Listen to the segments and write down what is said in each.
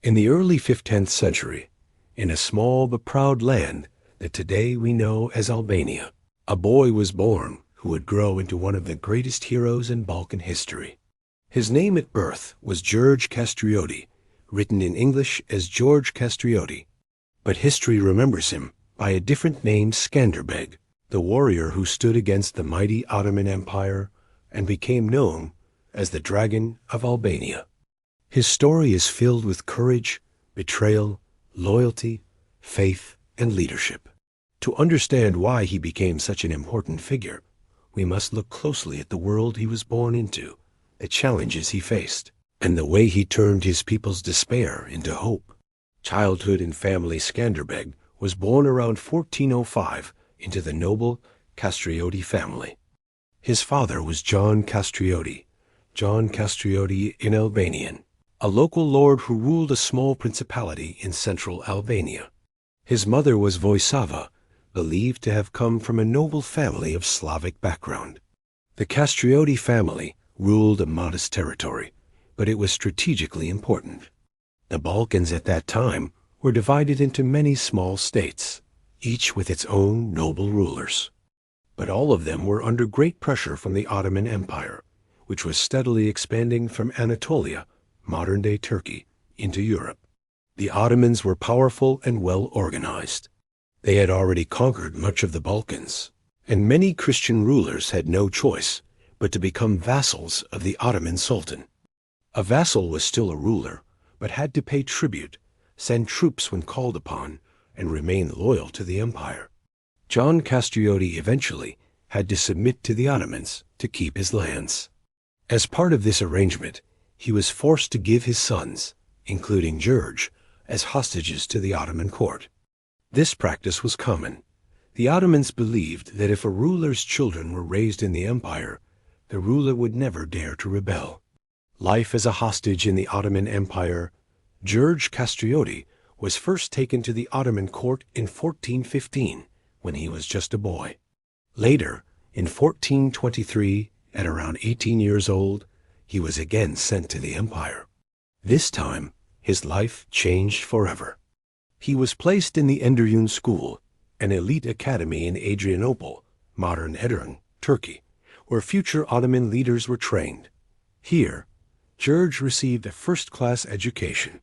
In the early 15th century, in a small but proud land that today we know as Albania, a boy was born who would grow into one of the greatest heroes in Balkan history. His name at birth was Gjergj Kastrioti, written in English as Gjon Kastrioti, but history remembers him by a different name, Skanderbeg, the warrior who stood against the mighty Ottoman Empire and became known as the Dragon of Albania. His story is filled with courage, betrayal, loyalty, faith, and leadership. To understand why he became such an important figure, we must look closely at the world he was born into, the challenges he faced, and the way he turned his people's despair into hope. Childhood and family. Skanderbeg was born around 1405 into the noble Kastrioti family. His father was Gjon Kastrioti, Gjon Kastrioti in Albanian, a local lord who ruled a small principality in central Albania. His mother was Voisava, believed to have come from a noble family of Slavic background. The Kastrioti family ruled a modest territory, but it was strategically important. The Balkans at that time were divided into many small states, each with its own noble rulers. But all of them were under great pressure from the Ottoman Empire, which was steadily expanding from Anatolia, modern-day Turkey, into Europe. The Ottomans were powerful and well organized. They had already conquered much of the Balkans, and many Christian rulers had no choice but to become vassals of the Ottoman Sultan. A vassal was still a ruler, but had to pay tribute, send troops when called upon, and remain loyal to the empire. Gjon Kastrioti eventually had to submit to the Ottomans to keep his lands. As part of this arrangement, he was forced to give his sons, including Gjergj, as hostages to the Ottoman court. This practice was common. The Ottomans believed that if a ruler's children were raised in the empire, the ruler would never dare to rebel. Life as a hostage in the Ottoman Empire. Gjergj Kastrioti was first taken to the Ottoman court in 1415, when he was just a boy. Later, in 1423, at around 18 years old, he was again sent to the empire. This time, his life changed forever. He was placed in the Edirne school, an elite academy in Adrianople, modern Edirne, Turkey, where future Ottoman leaders were trained. Here, Gjergj received a first-class education.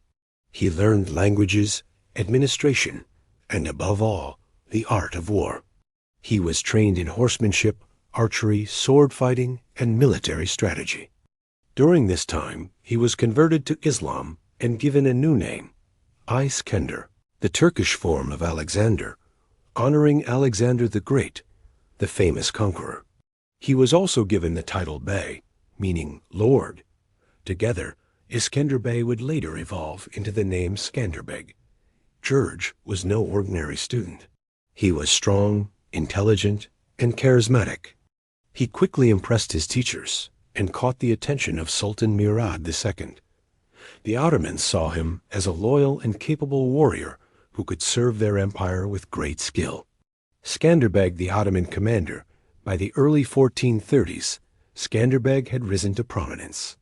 He learned languages, administration, and above all, the art of war. He was trained in horsemanship, archery, sword fighting, and military strategy. During this time, he was converted to Islam and given a new name, İskender, the Turkish form of Alexander, honoring Alexander the Great, the famous conqueror. He was also given the title Bey, meaning Lord. Together, İskender Bey would later evolve into the name Skanderbeg. Gjergj was no ordinary student. He was strong, intelligent, and charismatic. He quickly impressed his teachers and caught the attention of Sultan Murad II. The Ottomans saw him as a loyal and capable warrior who could serve their empire with great skill. Skanderbeg, the Ottoman commander, by the early 1430s, Skanderbeg had risen to prominence.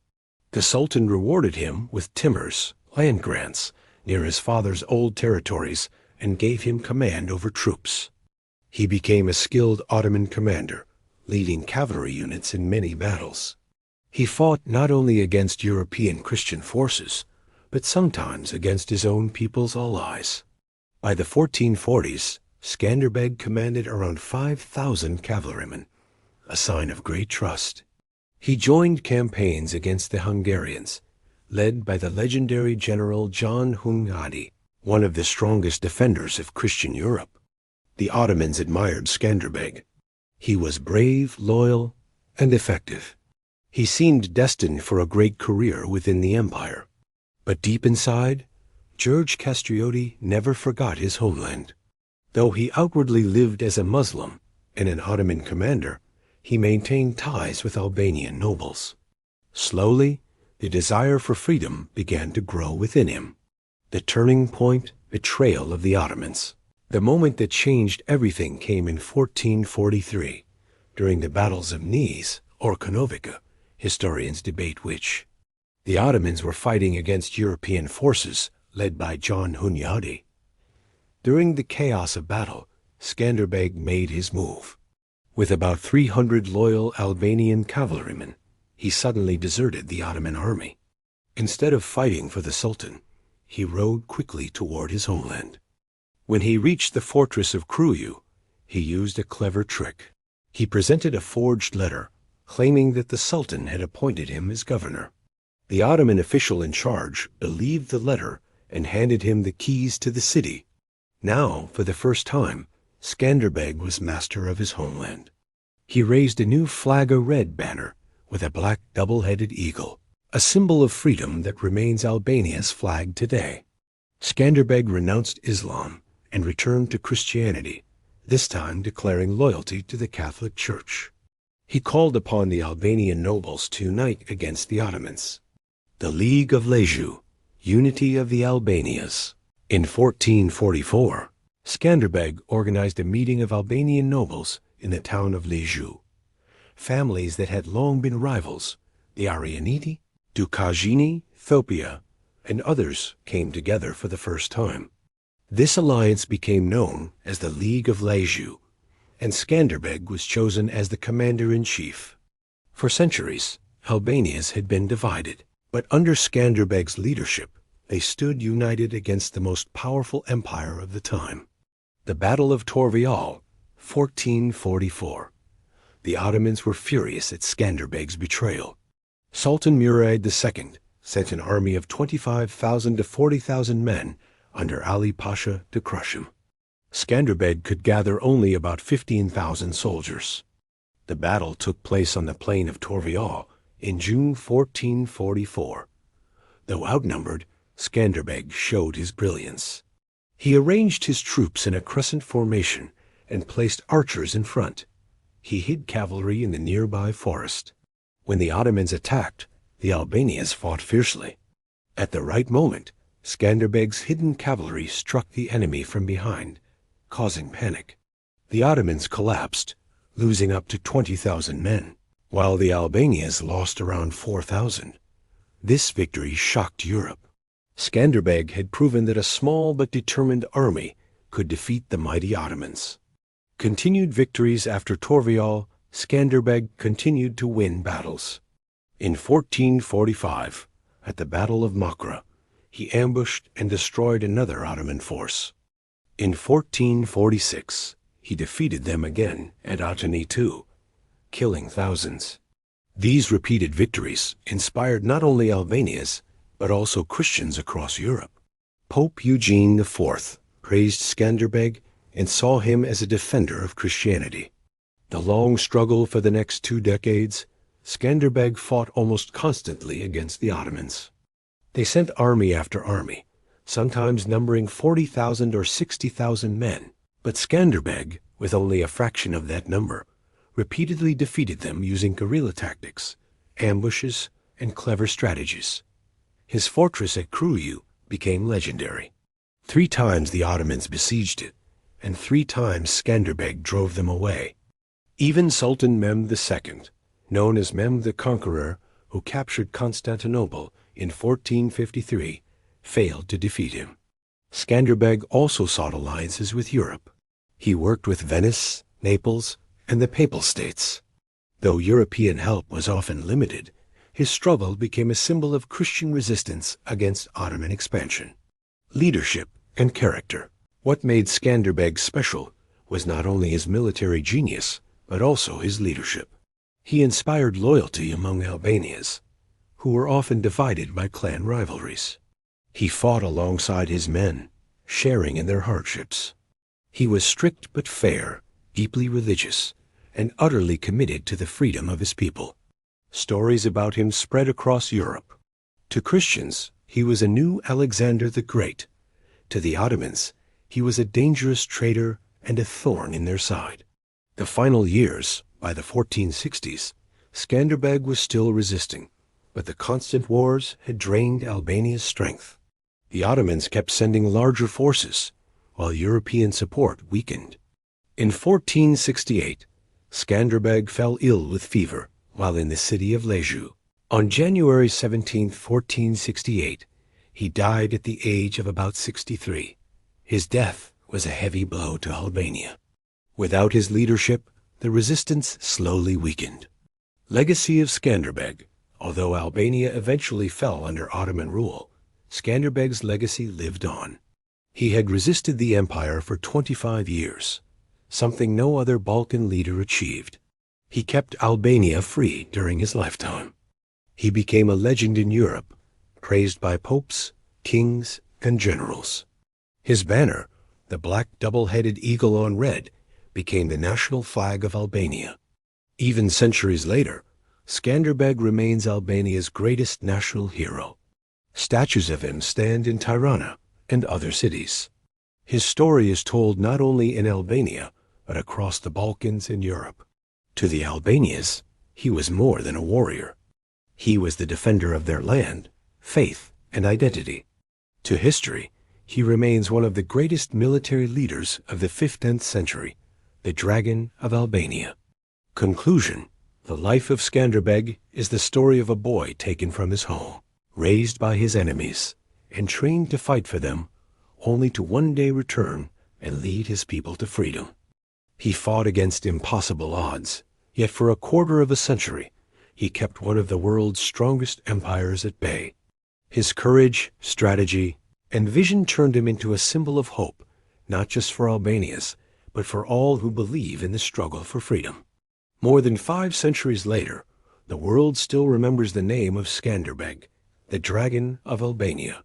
The Sultan rewarded him with timurs, land grants, near his father's old territories and gave him command over troops. He became a skilled Ottoman commander, leading cavalry units in many battles. He fought not only against European Christian forces, but sometimes against his own people's allies. By the 1440s, Skanderbeg commanded around 5,000 cavalrymen, a sign of great trust. He joined campaigns against the Hungarians, led by the legendary general John Hungary, one of the strongest defenders of Christian Europe. The Ottomans admired Skanderbeg. He was brave, loyal, and effective. He seemed destined for a great career within the empire. But deep inside, Gjergj Kastrioti never forgot his homeland. Though he outwardly lived as a Muslim and an Ottoman commander, he maintained ties with Albanian nobles. Slowly, the desire for freedom began to grow within him. The turning point, betrayal of the Ottomans. The moment that changed everything came in 1443, during the battles of Niš or Konovica. Historians debate which. The Ottomans were fighting against European forces led by Gjon Kastrioti. During the chaos of battle, Skanderbeg made his move. With about 300 loyal Albanian cavalrymen, he suddenly deserted the Ottoman army. Instead of fighting for the Sultan, he rode quickly toward his homeland. When he reached the fortress of Kruju, he used a clever trick. He presented a forged letter, claiming that the Sultan had appointed him as governor. The Ottoman official in charge believed the letter and handed him the keys to the city. Now, for the first time, Skanderbeg was master of his homeland. He raised a new flag, a red banner with a black double-headed eagle, a symbol of freedom that remains Albania's flag today. Skanderbeg renounced Islam and returned to Christianity, this time declaring loyalty to the Catholic Church. He called upon the Albanian nobles to unite against the Ottomans. The League of Lejë, Unity of the Albanias. In 1444, Skanderbeg organized a meeting of Albanian nobles in the town of Lejë. Families that had long been rivals, the Arianiti, Dukajini, Thopia, and others came together for the first time. This alliance became known as the League of Lejë, and Skanderbeg was chosen as the commander-in-chief. For centuries, Albanians had been divided, but under Skanderbeg's leadership, they stood united against the most powerful empire of the time. The Battle of Torvial, 1444. The Ottomans were furious at Skanderbeg's betrayal. Sultan Murad II sent an army of 25,000 to 40,000 men under Ali Pasha to crush him. Skanderbeg could gather only about 15,000 soldiers. The battle took place on the plain of Torvial in June 1444. Though outnumbered, Skanderbeg showed his brilliance. He arranged his troops in a crescent formation and placed archers in front. He hid cavalry in the nearby forest. When the Ottomans attacked, the Albanians fought fiercely. At the right moment, Skanderbeg's hidden cavalry struck the enemy from behind, causing panic. The Ottomans collapsed, losing up to 20,000 men, while the Albanians lost around 4,000. This victory shocked Europe. Skanderbeg had proven that a small but determined army could defeat the mighty Ottomans. Continued victories after Torvial, Skanderbeg continued to win battles. In 1445, at the Battle of Makra, he ambushed and destroyed another Ottoman force. In 1446, he defeated them again at Atani too, killing thousands. These repeated victories inspired not only Albanians, but also Christians across Europe. Pope Eugene IV praised Skanderbeg and saw him as a defender of Christianity. The long struggle for the next 2 decades, Skanderbeg fought almost constantly against the Ottomans. They sent army after army, sometimes numbering 40,000 or 60,000 men, but Skanderbeg, with only a fraction of that number, repeatedly defeated them using guerrilla tactics, ambushes, and clever strategies. His fortress at Kruju became legendary. 3 times the Ottomans besieged it, and 3 times Skanderbeg drove them away. Even Sultan Mehmed II, known as Mehmed the Conqueror, who captured Constantinople in 1453, failed to defeat him. Skanderbeg also sought alliances with Europe. He worked with Venice, Naples, and the Papal States. Though European help was often limited, his struggle became a symbol of Christian resistance against Ottoman expansion. Leadership and character. What made Skanderbeg special was not only his military genius, but also his leadership. He inspired loyalty among Albanians, who were often divided by clan rivalries. He fought alongside his men, sharing in their hardships. He was strict but fair, deeply religious, and utterly committed to the freedom of his people. Stories about him spread across Europe. To Christians, he was a new Alexander the Great. To the Ottomans, he was a dangerous traitor and a thorn in their side. The final years, by the 1460s, Skanderbeg was still resisting, but the constant wars had drained Albania's strength. The Ottomans kept sending larger forces, while European support weakened. In 1468, Skanderbeg fell ill with fever while in the city of Lejë. On January 17, 1468, He died at the age of about 63. His death was a heavy blow to Albania. Without his leadership, the resistance slowly weakened. Legacy of Skanderbeg. Although Albania eventually fell under Ottoman rule, Skanderbeg's legacy lived on. He had resisted the empire for 25 years, something no other Balkan leader achieved. He kept Albania free during his lifetime. He became a legend in Europe, praised by popes, kings, and generals. His banner, the black double-headed eagle on red, became the national flag of Albania. Even centuries later, Skanderbeg remains Albania's greatest national hero. Statues of him stand in Tirana and other cities. His story is told not only in Albania, but across the Balkans and Europe. To the Albanians, he was more than a warrior. He was the defender of their land, faith, and identity. To history, he remains one of the greatest military leaders of the 15th century, the Dragon of Albania. Conclusion: the life of Skanderbeg is the story of a boy taken from his home, raised by his enemies, and trained to fight for them, only to one day return and lead his people to freedom. He fought against impossible odds, yet for a quarter of a century, he kept one of the world's strongest empires at bay. His courage, strategy, and vision turned him into a symbol of hope, not just for Albanians, but for all who believe in the struggle for freedom. More than 5 centuries later, the world still remembers the name of Skanderbeg, the Dragon of Albania.